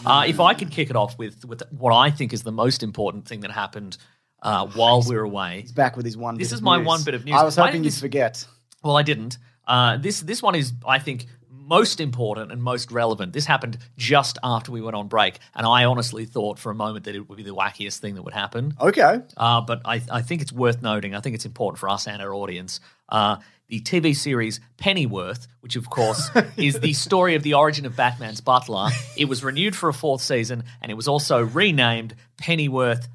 If I could kick it off with what I think is the most important thing that happened while we were away. He's back with his one bit of news. This is my one bit of news. I was hoping you'd forget. Well, I didn't. This one is, I think, most important and most relevant. This happened just after we went on break, and I honestly thought for a moment that it would be the wackiest thing that would happen. Okay. But I think it's worth noting. I think it's important for us and our audience. The TV series Pennyworth, which of course is the story of the origin of Batman's Butler. It was renewed for a 4th season, and it was also renamed Pennyworth: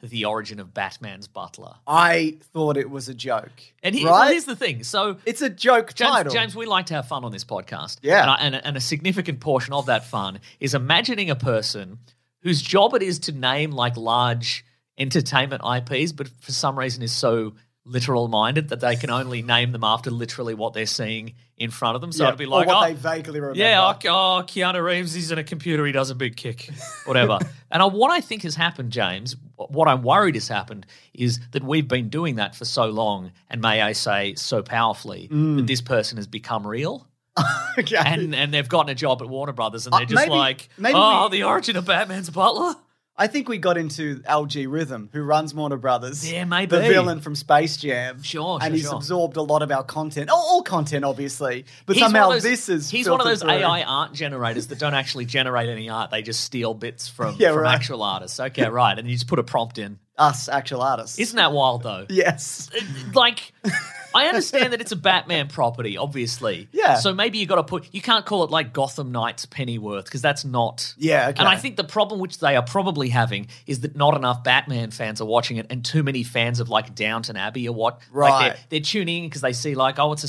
The Origin of Batman's Butler. I thought it was a joke. And right? Here's the thing. So it's a joke title. James, we like to have fun on this podcast. Yeah. And a significant portion of that fun is imagining a person whose job it is to name like large entertainment IPs, but for some reason is so literal-minded that they can only name them after literally what they're seeing in front of them. So it'd be like, or what they vaguely remember. Yeah, Keanu Reeves, he's in a computer, he does a big kick, whatever. And what I think has happened, James, what I'm worried has happened is that we've been doing that for so long, and may I say so powerfully, that this person has become real. Okay. And they've gotten a job at Warner Brothers, and they're just maybe the origin of Batman's Butler? I think we got into LG Rhythm, who runs Warner Brothers. Yeah, maybe. The villain from Space Jam. Sure. And he's absorbed a lot of our content. All content, obviously. But somehow this is He's one of those AI art generators that don't actually generate any art. They just steal bits from actual artists. Okay, right. And you just put a prompt in. Us, actual artists. Isn't that wild, though? Yes. Like, I understand that it's a Batman property, obviously. Yeah. So maybe you can't call it like Gotham Knights Pennyworth, because that's not. Yeah, okay. And I think the problem which they are probably having is that not enough Batman fans are watching it, and too many fans of like Downton Abbey or what. Right. Like they're tuning in because they see like, oh, there's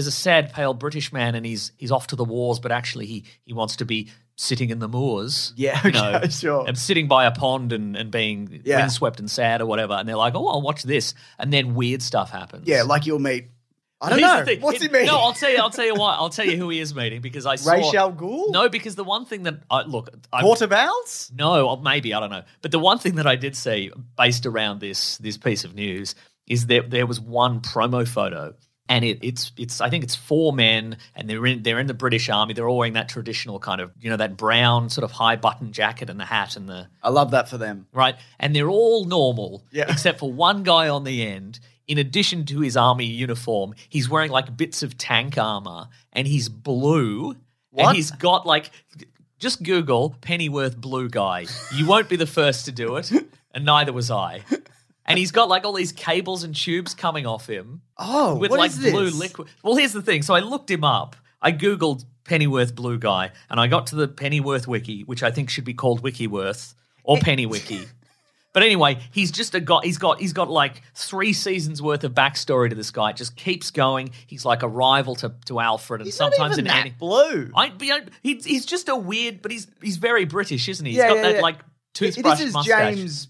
a sad, pale British man, and he's off to the wars, but actually he wants to be sitting in the moors. Yeah, okay, sure. And sitting by a pond and being windswept and sad or whatever. And they're like, oh, I'll watch this. And then weird stuff happens. Yeah, like you'll meet, I don't know. What's he meeting? No, I'll tell you why. I'll tell you who he is meeting, because I saw... Ra's al Ghul? No, because the one thing that... Portavals? No, or maybe, I don't know. But the one thing that I did see based around this piece of news is that there was one promo photo. And it's I think it's 4 men, and they're in the British Army. They're all wearing that traditional kind of, that brown sort of high button jacket and the hat and the... I love that for them. Right. And they're all normal, yeah, except for one guy on the end. In addition to his army uniform, he's wearing like bits of tank armor, and he's blue. What? And he's got like... Just Google Pennyworth blue guy. You won't be the first to do it, and neither was I. And he's got like all these cables and tubes coming off him. Oh, with what like is this? blue liquid. Well, here's the thing. So I looked him up. I Googled Pennyworth blue guy, and I got to the Pennyworth wiki, which I think should be called Wikiworth or Pennywiki. But anyway, he's just a guy. He's got like 3 seasons worth of backstory to this guy. It just keeps going. He's like a rival to Alfred, and he's sometimes not even an blue. He's just a weird, but he's very British, isn't he? He's got that like toothbrush this is mustache. James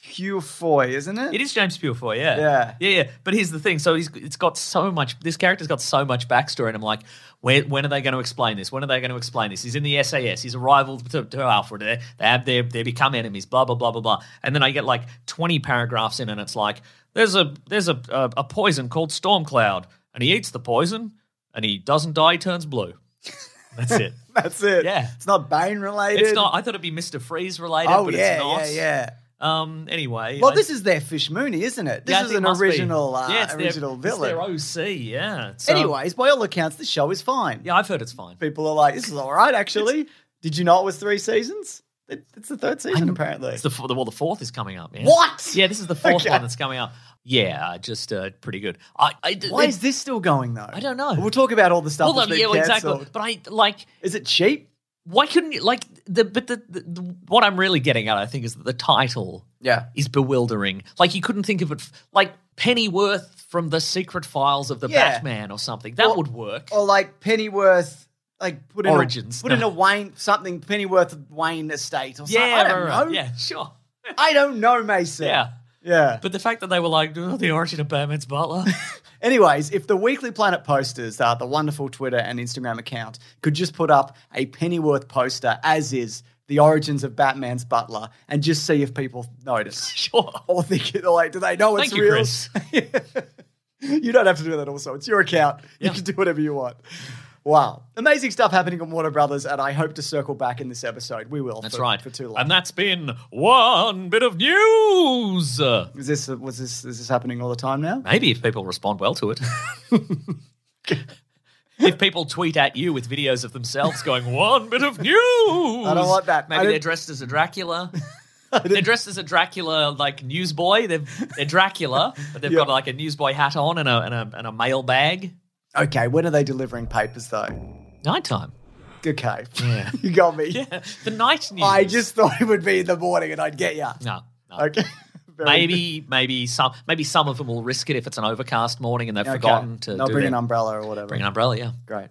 Purefoy, isn't it? It is James Purefoy, yeah. But here's the thing. So it's got so much. This character's got so much backstory, and I'm like, when are they going to explain this? When are they going to explain this? He's in the SAS. He's a rival to Alfred. They become enemies. Blah blah blah blah blah. And then I get like 20 paragraphs in, and it's like there's a poison called Stormcloud, and he eats the poison, and he doesn't die. He turns blue. That's it. That's it. Yeah. It's not Bane related. It's not. I thought it'd be Mr. Freeze related, but it's not. Yeah. Anyway. Well, this is their Fish Mooney, isn't it? This is an original original villain. It's their OC, yeah. Anyways, by all accounts, the show is fine. Yeah, I've heard it's fine. People are like, this is all right, actually. Did you know it was 3 seasons? It's the 3rd season, apparently. It's the 4th is coming up. Yeah. What? Yeah, this is the 4th one that's coming up. Yeah, just pretty good. Why is this still going, though? I don't know. We'll talk about all the stuff that's been cancelled. Exactly. But is it cheap? Why couldn't you what I'm really getting at, I think, is that the title is bewildering. Like you couldn't think of it like Pennyworth from the Secret Files of the Batman or something. That would work. Or like Pennyworth, like put Origins. In a Wayne something Pennyworth Wayne estate or something. Yeah, I don't know. Yeah, sure. I don't know, Mason. Yeah. But the fact that they were like, the origin of Batman's Butler. Anyways, if the Weekly Planet posters, the wonderful Twitter and Instagram account, could just put up a Pennyworth poster, as is the origins of Batman's Butler, and just see if people notice. Sure. Or think, like, do they know it's Thank real? You, Chris. You don't have to do that also. It's your account. Yeah. You can do whatever you want. Wow. Amazing stuff happening on Warner Brothers, and I hope to circle back in this episode. We will. That's right. For too long. And that's been one bit of news. Is this happening all the time now? Maybe if people respond well to it. If people tweet at you with videos of themselves going, one bit of news. I don't want that. Maybe they're dressed as a Dracula. They're dressed as a Dracula, like newsboy. They're Dracula, but they've got like a newsboy hat on and a mail bag. Okay, when are they delivering papers though? Nighttime. Okay. Yeah. You got me. Yeah. The night news. I just thought it would be in the morning and I'd get you. No. Okay. Maybe some of them will risk it if it's an overcast morning and they've forgotten to They'll do bring their, an umbrella or whatever. Bring an umbrella, yeah. Great.